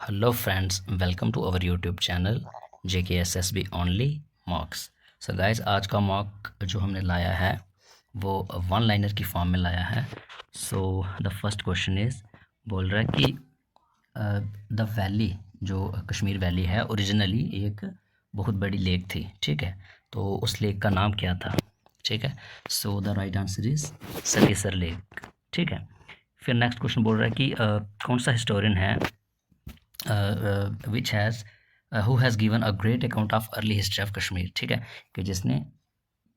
Hello friends, welcome to our YouTube channel JKSSB only mocks. So guys, आज का mock जो हमने लाया है वो वन लाइनर की फॉर्म में लाया है। So the first question is बोल रहा है कि द वैली जो कश्मीर वैली है ओरिजिनली एक बहुत बड़ी लेक थी। ठीक है, तो उस लेक का नाम क्या था? ठीक है, so the right answer is Satisar lake. ठीक है, फिर नेक्स्ट क्वेश्चन बोल रहा है कि कौन सा हिस्टोरियन है which has who has given a great account of early history of Kashmir. ठीक है, कि जिसने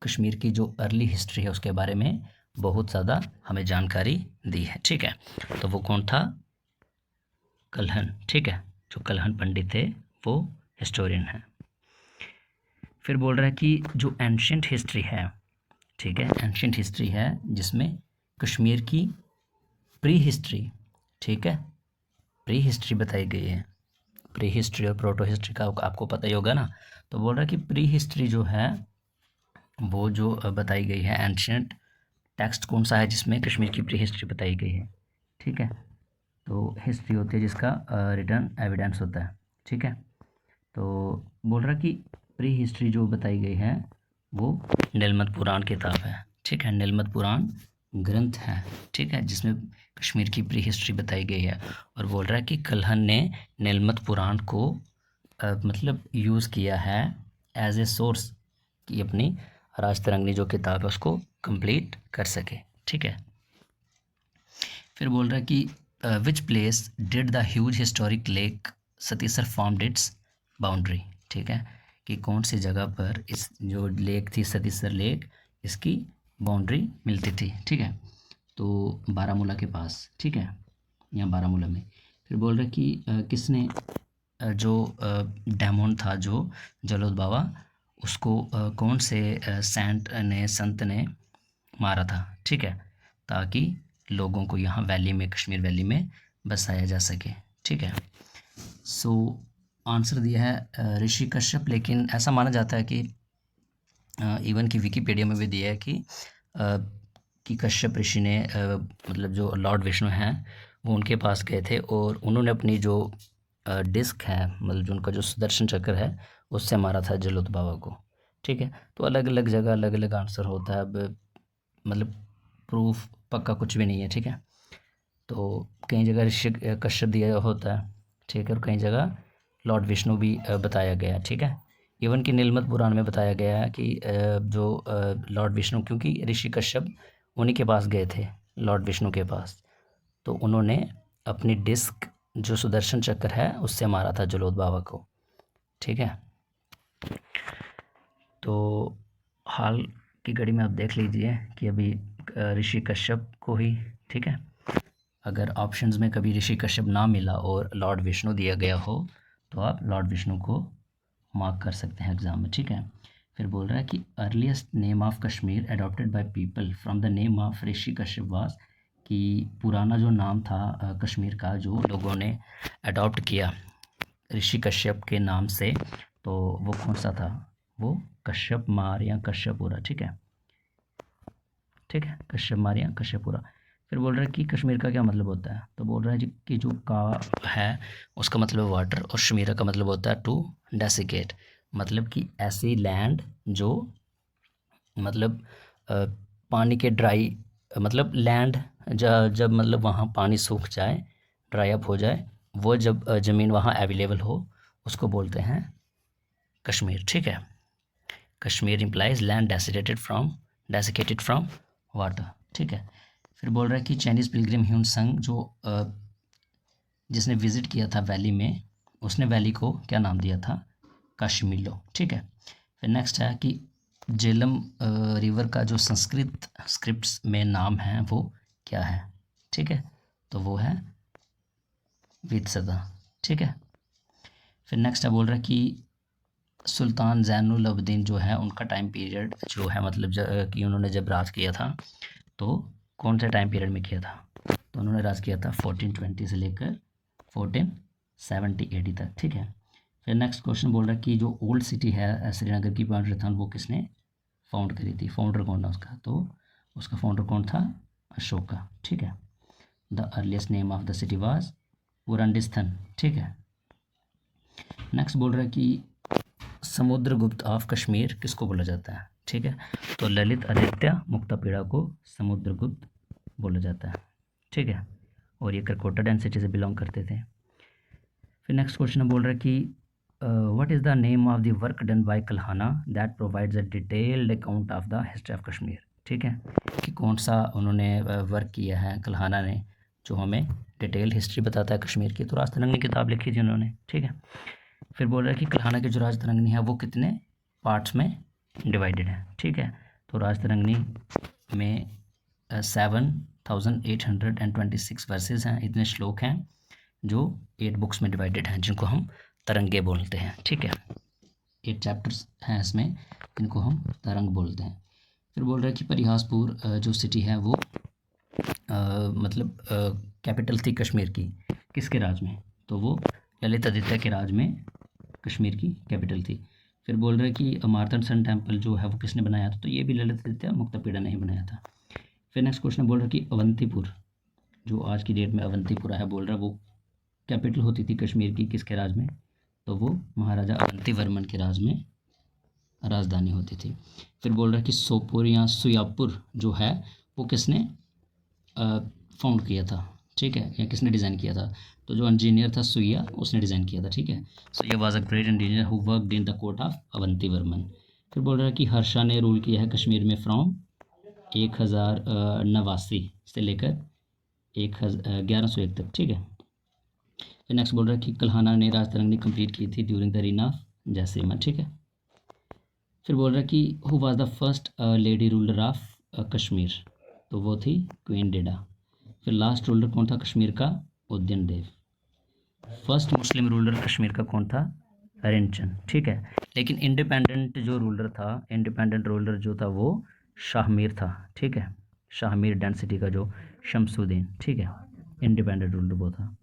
कश्मीर की जो अर्ली हिस्ट्री है उसके बारे में बहुत ज़्यादा हमें जानकारी दी है। ठीक है, तो वो कौन था? कल्हन। ठीक है, जो कल्हन पंडित थे वो हिस्टोरियन है। फिर बोल रहा है कि जो एंशियंट हिस्ट्री है, ठीक है, एंशियंट हिस्ट्री है जिसमें कश्मीर की प्री हिस्ट्री, ठीक है, प्री हिस्ट्री बताई गई है। प्री हिस्ट्री और प्रोटो हिस्ट्री का आपको पता ही होगा ना। तो बोल रहा है कि प्री हिस्ट्री जो है वो जो बताई गई है, एंशियंट टेक्स्ट कौन सा है जिसमें कश्मीर की प्री हिस्ट्री बताई गई है? ठीक है, तो हिस्ट्री होती है जिसका रिटर्न एविडेंस होता है। ठीक है, तो बोल रहा है कि प्री हिस्ट्री जो बताई गई है वो नीलमत पुराण किताब है। ठीक है, नीलमत पुराण ग्रंथ है। ठीक है, जिसमें कश्मीर की प्री हिस्ट्री बताई गई है। और बोल रहा है कि कल्हन ने नीलमत पुराण को मतलब यूज़ किया है एज ए सोर्स कि अपनी राजतरंगिणी जो किताब है उसको कंप्लीट कर सके। ठीक है, फिर बोल रहा है कि which place did the huge historic lake Satisar formed its boundary. ठीक है, कि कौन सी जगह पर इस जो लेक थी सतीसर लेक, इसकी बाउंड्री मिलती थी। ठीक है, तो बारामूला के पास। ठीक है, यहाँ बारामूला में। फिर बोल रहा है कि किसने जो डेमोन था जो जलोद बाबा, उसको कौन से संत ने मारा था? ठीक है, ताकि लोगों को यहाँ वैली में, कश्मीर वैली में बसाया जा सके। ठीक है, सो आंसर दिया है ऋषि कश्यप। लेकिन ऐसा माना जाता है कि इवन कि विकीपीडिया में भी दिया है कि कश्यप ऋषि ने मतलब जो लॉर्ड विष्णु हैं वो उनके पास गए थे और उन्होंने अपनी जो डिस्क है, मतलब जो उनका जो सुदर्शन चक्र है, उससे मारा था जलोद बाबा को। ठीक है, तो अलग अलग जगह अलग अलग आंसर होता है। अब मतलब प्रूफ पक्का कुछ भी नहीं है। ठीक है, तो कई जगह ऋषि कश्यप दिया होता है। ठीक है, और कई जगह लॉर्ड विष्णु भी बताया गया है। ठीक है, इवन कि नीलमत पुराण में बताया गया है कि जो लॉर्ड विष्णु, क्योंकि ऋषि कश्यप उन्हीं के पास गए थे, लॉर्ड विष्णु के पास, तो उन्होंने अपनी डिस्क जो सुदर्शन चक्र है उससे मारा था जलोद बाबा को। ठीक है, तो हाल की घड़ी में आप देख लीजिए कि अभी ऋषि कश्यप को ही, ठीक है, अगर ऑप्शंस में कभी ऋषि कश्यप ना मिला और लॉर्ड विष्णु दिया गया हो तो आप लॉर्ड विष्णु को मार्क कर सकते हैं एग्ज़ाम में। ठीक है, फिर बोल रहा है कि earliest name of Kashmir adopted by people from the name of Rishi Kashyap was, कि पुराना जो नाम था कश्मीर का जो लोगों ने अडॉप्ट किया ऋषि कश्यप के नाम से, तो वो कौन सा था? वो कश्यप मार या कश्यपुरा। ठीक है, ठीक है, कश्यप मार या कश्यपुरा। फिर बोल रहा है कि कश्मीर का क्या मतलब होता है? तो बोल रहा है जी कि जो का है उसका मतलब वाटर, और शमीरा का मतलब होता है टू डेसिकेट, मतलब कि ऐसी लैंड जो मतलब पानी के ड्राई, मतलब लैंड जब मतलब वहाँ पानी सूख जाए, ड्राई अप हो जाए, वो जब ज़मीन वहाँ अवेलेबल हो उसको बोलते हैं कश्मीर। ठीक है, Kashmir implies land desiccated from water. ठीक है, फिर बोल रहा है कि चाइनीज़ पिलग्रिम ह्यून संग जो जिसने विज़िट किया था वैली में, उसने वैली को क्या नाम दिया था? कश्मीलो। ठीक है, फिर नेक्स्ट है कि झेलम रिवर का जो संस्कृत स्क्रिप्ट्स में नाम है वो क्या है? ठीक है, तो वो है वित्सदा। ठीक है, फिर नेक्स्ट है बोल रहा है कि सुल्तान ज़ैनुल अब्दीन जो है उनका टाइम पीरियड जो है, मतलब कि उन्होंने जब राज किया था तो कौन से टाइम पीरियड में किया था? तो उन्होंने राज किया था 1420 से लेकर 1470 AD तक। ठीक है, फिर नेक्स्ट क्वेश्चन बोल रहा है कि जो ओल्ड सिटी है श्रीनगर की पाटलिपुत्र, वो किसने फाउंड करी थी? फाउंडर कौन था उसका? तो उसका फाउंडर कौन था? अशोका। ठीक है, the earliest name of the city was Purandisthan. ठीक है, नेक्स्ट बोल रहा है कि समुद्रगुप्त ऑफ कश्मीर किसको बोला जाता है, ठीक है। तो ललित आदित्य मुक्तापिड़ा को समुद्रगुप्त बोला जाता है, ठीक है। और ये करकोटा डेंसिटी से बिलोंग करते थे। फिर नेक्स्ट क्वेश्चन बोल रहा है कि what is the name of the work done by Kalhana that provides a detailed account of the history of Kashmir, ठीक है। कि कौन सा उन्होंने वर्क किया है कल्हाना ने जो हमें डिटेल हिस्ट्री बताता है कश्मीर की। तो राज तरंगनी किताब लिखी थी उन्होंने, ठीक है। फिर बोल रहा है कि कल्हाना की जो राज तरंगनी है वो कितने पार्ट्स में डिवाइडेड है, ठीक है। तो राज तरंगनी में 7,826 वर्सेस हैं, इतने श्लोक हैं जो 8 बुक्स में डिवाइडेड हैं, जिनको हम तरंगे बोलते हैं, ठीक है। 8 चैप्टर्स हैं इसमें, जिनको हम तरंग बोलते हैं। फिर बोल रहा है कि परिहासपुर जो सिटी है वो मतलब कैपिटल थी कश्मीर की, किसके राज में, तो वो ललित आदित्य के राज में कश्मीर की कैपिटल थी। फिर बोल रहे हैं कि मार्तंड सन टेम्पल जो है वो किसने बनाया था, तो ये भी ललित आदित्य मुक्तापिड़ा ने ही बनाया था। फिर नेक्स्ट क्वेश्चन बोल रहा है कि अवंतीपुर जो आज की डेट में अवंतीपुरा है, बोल रहा है वो कैपिटल होती थी कश्मीर की किसके राज में, तो वो महाराजा अवंतीवर्मन के राज में राजधानी होती थी। फिर बोल रहा है कि सोपोर या सुयापुर जो है वो किसने फाउंड किया था, ठीक है, या किसने डिज़ाइन किया था, तो जो इंजीनियर था सुइया उसने डिज़ाइन किया था, ठीक है। Suyya was a great engineer who worked in the court of Avantivarman. फिर बोल रहा है कि हर्षा ने रूल किया है कश्मीर में फ्रॉम 1089 से लेकर 1101 तक, ठीक है। फिर नेक्स्ट बोल रहा है कि कल्हाना ने राज तरंगनी कंप्लीट की थी during the reign of Jaisalmer, ठीक है। फिर बोल रहा है कि who was the first lady ruler of Kashmir, तो वो थी क्वीन डेडा। फिर लास्ट रूलर कौन था कश्मीर का, उदयन देव। फर्स्ट मुस्लिम रूलर कश्मीर का कौन था, रिंचन, ठीक है। लेकिन इंडिपेंडेंट जो रूलर था, इंडिपेंडेंट रूलर जो था वो शाहमीर था, ठीक है। शाहमीर डेंसिटी का जो शमसुद्दीन, ठीक है, इंडिपेंडेंट रूलर वो था।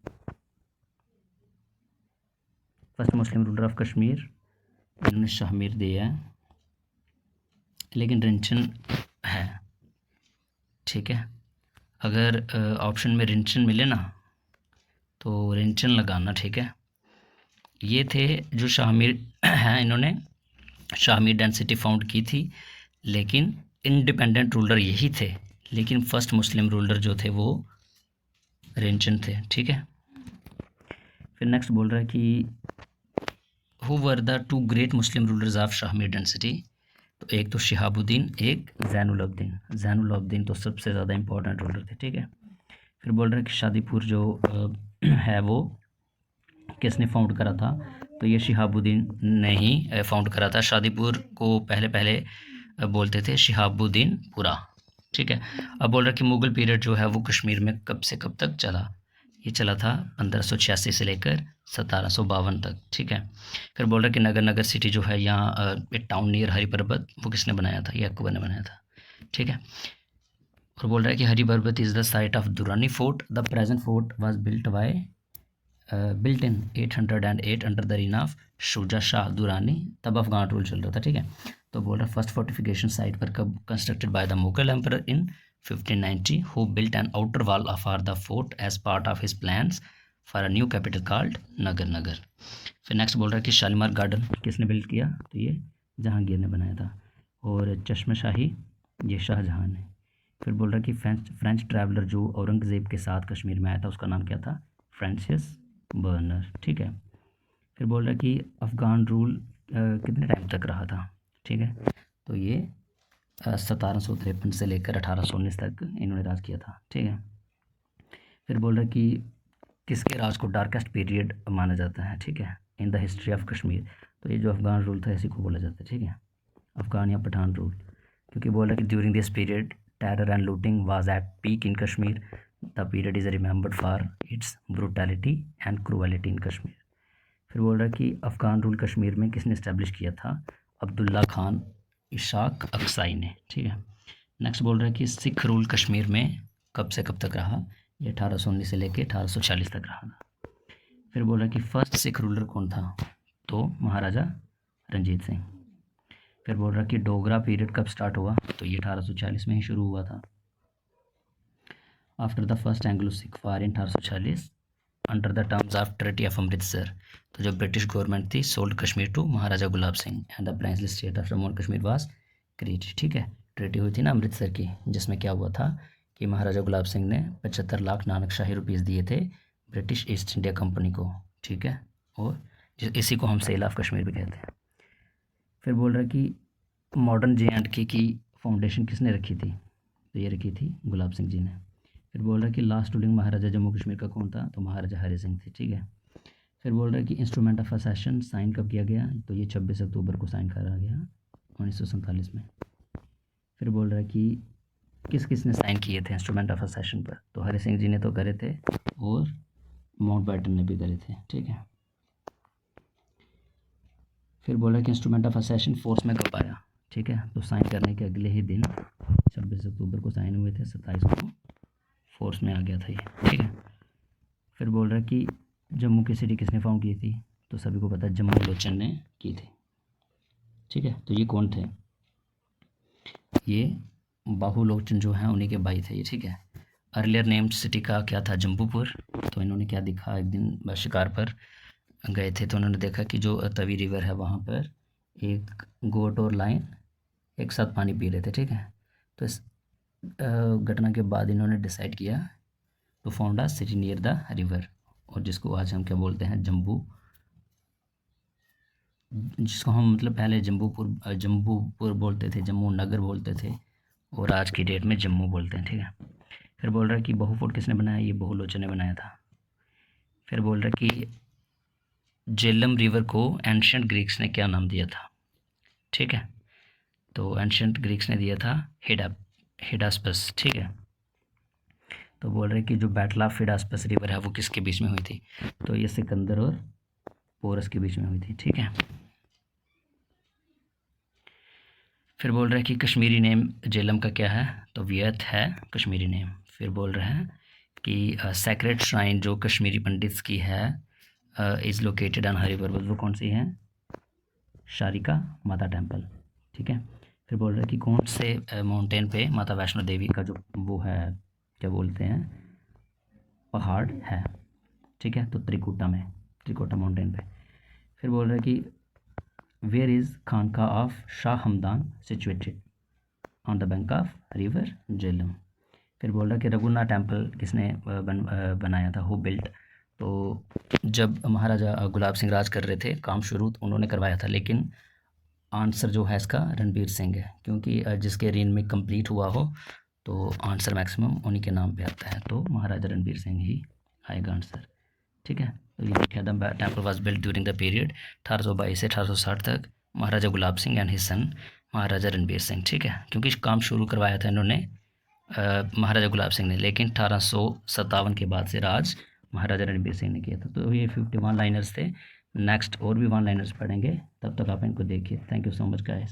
First Muslim ruler of Kashmir इन्होंने शाहमीर दिया है, लेकिन रिंचन है, ठीक है। अगर ऑप्शन में रिंचन मिले ना तो रिंचन लगाना, ठीक है। ये थे जो शाहमीर हैं, इन्होंने शाहमीर डेंसिटी फाउंड की थी, लेकिन इंडिपेंडेंट रूलर यही थे, लेकिन फर्स्ट मुस्लिम रूलर जो थे वो रिंचन थे, ठीक है। फिर नेक्स्ट बोल रहा है कि who were the 2 great Muslim rulers of Shahmir dynasty, तो एक तो शिहाबुद्दीन, एक जैनुलब्दीन। जैनुलब्दीन तो सबसे ज़्यादा इंपॉर्टेंट रूलर थे, ठीक है। फिर बोल रहे हैं कि शादीपुर जो है वो किसने फाउंड करा था, तो ये शिहाबुद्दीन ने ही फाउंड करा था। शादीपुर को पहले बोलते थे शिहाबुद्दीन पुरा, ठीक है। अब बोल रहा है कि मुग़ल पीरियड जो है वो कश्मीर में कब से कब तक चला, ये चला था 1586 से लेकर 1752 तक, ठीक है। फिर बोल रहा है कि नगर सिटी जो है यहाँ एक टाउन नियर हरी पर्वत, वो किसने बनाया था, ये अकबर ने बनाया था, ठीक है। और बोल रहा है कि Hari Parbat is the site of Durrani fort, the present fort was built in 808 under the reign of Shuja Shah Durrani, तब अफगान रूल चल रहा था, ठीक है। तो बोल रहा है फर्स्ट फोर्टिफिकेशन साइट पर कब constructed by the Mughal emperor in 1590 who built an outer wall of are the fort as part of his plans for a new capital called Nagar. फिर नेक्स्ट बोल रहा है कि शालीमार गार्डन किसने बिल्ड किया, तो ये जहांगीर ने बनाया था। और चश्मशाही ये शाहजहाँ ने। फिर बोल रहा है कि फ्रेंच ट्रैवलर जो औरंगज़ेब के साथ कश्मीर में आया था उसका नाम क्या था, फ्रांसिस बर्नर, ठीक है। फिर बोल रहा है कि अफ़गान रूल कितने टाइम तक रहा था, ठीक है। तो ये 1753 से लेकर 1819 तक इन्होंने राज किया था, ठीक है। फिर बोल रहा है कि किसके राज को डार्केस्ट पीरियड माना जाता है, ठीक है, in the history of Kashmir, तो ये जो अफ़गान रूल था इसी को बोला जाता है, ठीक है, अफ़गान या पठान रूल। क्योंकि बोल रहा है कि during this period terror and looting was at peak in Kashmir, the period is remembered for its brutality and cruelty in Kashmir. फिर बोल रहा है कि अफ़गान रूल कश्मीर में किसने इस्टेब्लिश किया था, अब्दुल्ला खान इशाक अक्साई ने, ठीक है। नेक्स्ट बोल रहा है कि सिख रूल कश्मीर में कब से कब तक रहा, ये 1819 से लेकर 1840 तक रहा था। फिर बोल रहा है कि फर्स्ट सिख रूलर कौन था, तो महाराजा रंजीत सिंह। फिर बोल रहा है कि डोगरा पीरियड कब स्टार्ट हुआ, तो ये 1840 में ही शुरू हुआ था। After the first Anglo Sikh war in 1840 under the terms of treaty of Amritsar. तो जो ब्रिटिश गवर्नमेंट थी sold Kashmir to Maharaja Gulab Singh and the princely state of Jammu and Kashmir was created. ठीक है, ट्रीटी हुई थी ना अमृतसर की, जिसमें क्या हुआ था कि महाराजा गुलाब सिंह ने 75 लाख नानकशाही रुपीज़ दिए थे ब्रिटिश ईस्ट इंडिया कंपनी को। ठीक है, और इसी को हम सेल ऑफ कश्मीर भी कहते हैं। फिर बोल रहा है कि मॉडर्न JNK की फाउंडेशन किसने रखी थी, तो ये रखी थी गुलाब सिंह जी ने। फिर बोल रहा है कि लास्ट रूलिंग महाराजा जम्मू कश्मीर का कौन था, तो महाराजा हरि सिंह थे। ठीक है, फिर बोल रहा है कि इंस्ट्रूमेंट ऑफ असेशन साइन कब किया गया, तो ये 26 अक्टूबर को साइन करा गया 1947 में। फिर बोल रहा है कि किस किस ने साइन किए थे इंस्ट्रूमेंट ऑफ असेशन पर, तो हरि सिंह जी ने तो करे थे और माउंटबेटन ने भी करे थे। ठीक है, फिर बोल रहा है कि इंस्ट्रूमेंट ऑफ असेशन फोर्स में कब आया। ठीक है, तो साइन करने के अगले ही दिन 26 अक्टूबर को साइन हुए थे, 27 को फोर्स में आ गया था ये। ठीक है, फिर बोल रहा है कि जम्मू की सिटी किसने फाउंड की थी, तो सभी को पता है जम्मू लोचन ने की थी। ठीक है, तो ये कौन थे, ये बाहुलोचन जो हैं उन्हीं के भाई थे ये। ठीक है, अर्लियर नेम्ड सिटी का क्या था, जम्बूपुर। तो इन्होंने क्या देखा, एक दिन शिकार पर गए थे तो उन्होंने देखा कि जो तवी रिवर है वहाँ पर एक गोट और लाइन एक साथ पानी पी रहे थे। ठीक है, तो इस घटना के बाद इन्होंने डिसाइड किया to found a city near the river, और जिसको आज हम क्या बोलते हैं, जिसको हम मतलब पहले जम्बूपुर बोलते थे, जम्मू नगर बोलते थे, और आज की डेट में जम्मू बोलते हैं। ठीक है, फिर बोल रहा है कि बहु फोर्ट किसने बनाया, ये बहुलोचन ने बनाया था। फिर बोल रहा है कि झेलम रिवर को एंशियंट ग्रीक्स ने क्या नाम दिया था। ठीक है, तो एंशियंट ग्रीक्स ने दिया था हिडास्पस। ठीक है, तो बोल रहे हैं कि जो बैटल ऑफ हिडास्पस रिवर है वो किसके बीच में हुई थी, तो ये सिकंदर और पोरस के बीच में हुई थी। ठीक है, फिर बोल रहे हैं कि कश्मीरी नेम झेलम का क्या है, तो व्यथ है कश्मीरी नेम। फिर बोल रहे हैं कि सेक्रेट श्राइन जो कश्मीरी पंडित्स की है इज़ लोकेटेड ऑन हरी पर्वत, वो कौन सी है, शारिका माता टेम्पल। ठीक है, फिर बोल रहे हैं कि कौन से माउंटेन पे माता वैष्णो देवी का जो वो है क्या बोलते हैं पहाड़ है। ठीक है, तो त्रिकुटा माउंटेन पे। फिर बोल रहे हैं कि where is Khanqah of Shah Hamdan situated, on the bank of river Jhelum. फिर बोल रहा है कि रघुनाथ टेम्पल किसने बनाया था, हु बिल्ट, तो जब महाराजा गुलाब सिंह राज कर रहे थे काम शुरू तो उन्होंने करवाया था, लेकिन आंसर जो है इसका रणबीर सिंह है, क्योंकि जिसके रेन में कंप्लीट हुआ हो तो आंसर मैक्सिमम उन्हीं के नाम पे आता है, तो महाराजा रणबीर सिंह ही आएगा आंसर। ठीक है, तो ये क्या the temple was built during the period 1822 से 1860 तक महाराजा Gulab Singh and his son महाराजा रणबीर सिंह। ठीक है, क्योंकि काम शुरू करवाया था इन्होंने महाराजा गुलाब सिंह ने, लेकिन 1857 के बाद से राज महाराजा रणबीर सिंह ने किया था। तो ये 51 लाइनर्स थे। नेक्स्ट और भी 1 लाइनर्स पढ़ेंगे, तब तक आप इनको देखिए। Thank you so much guys.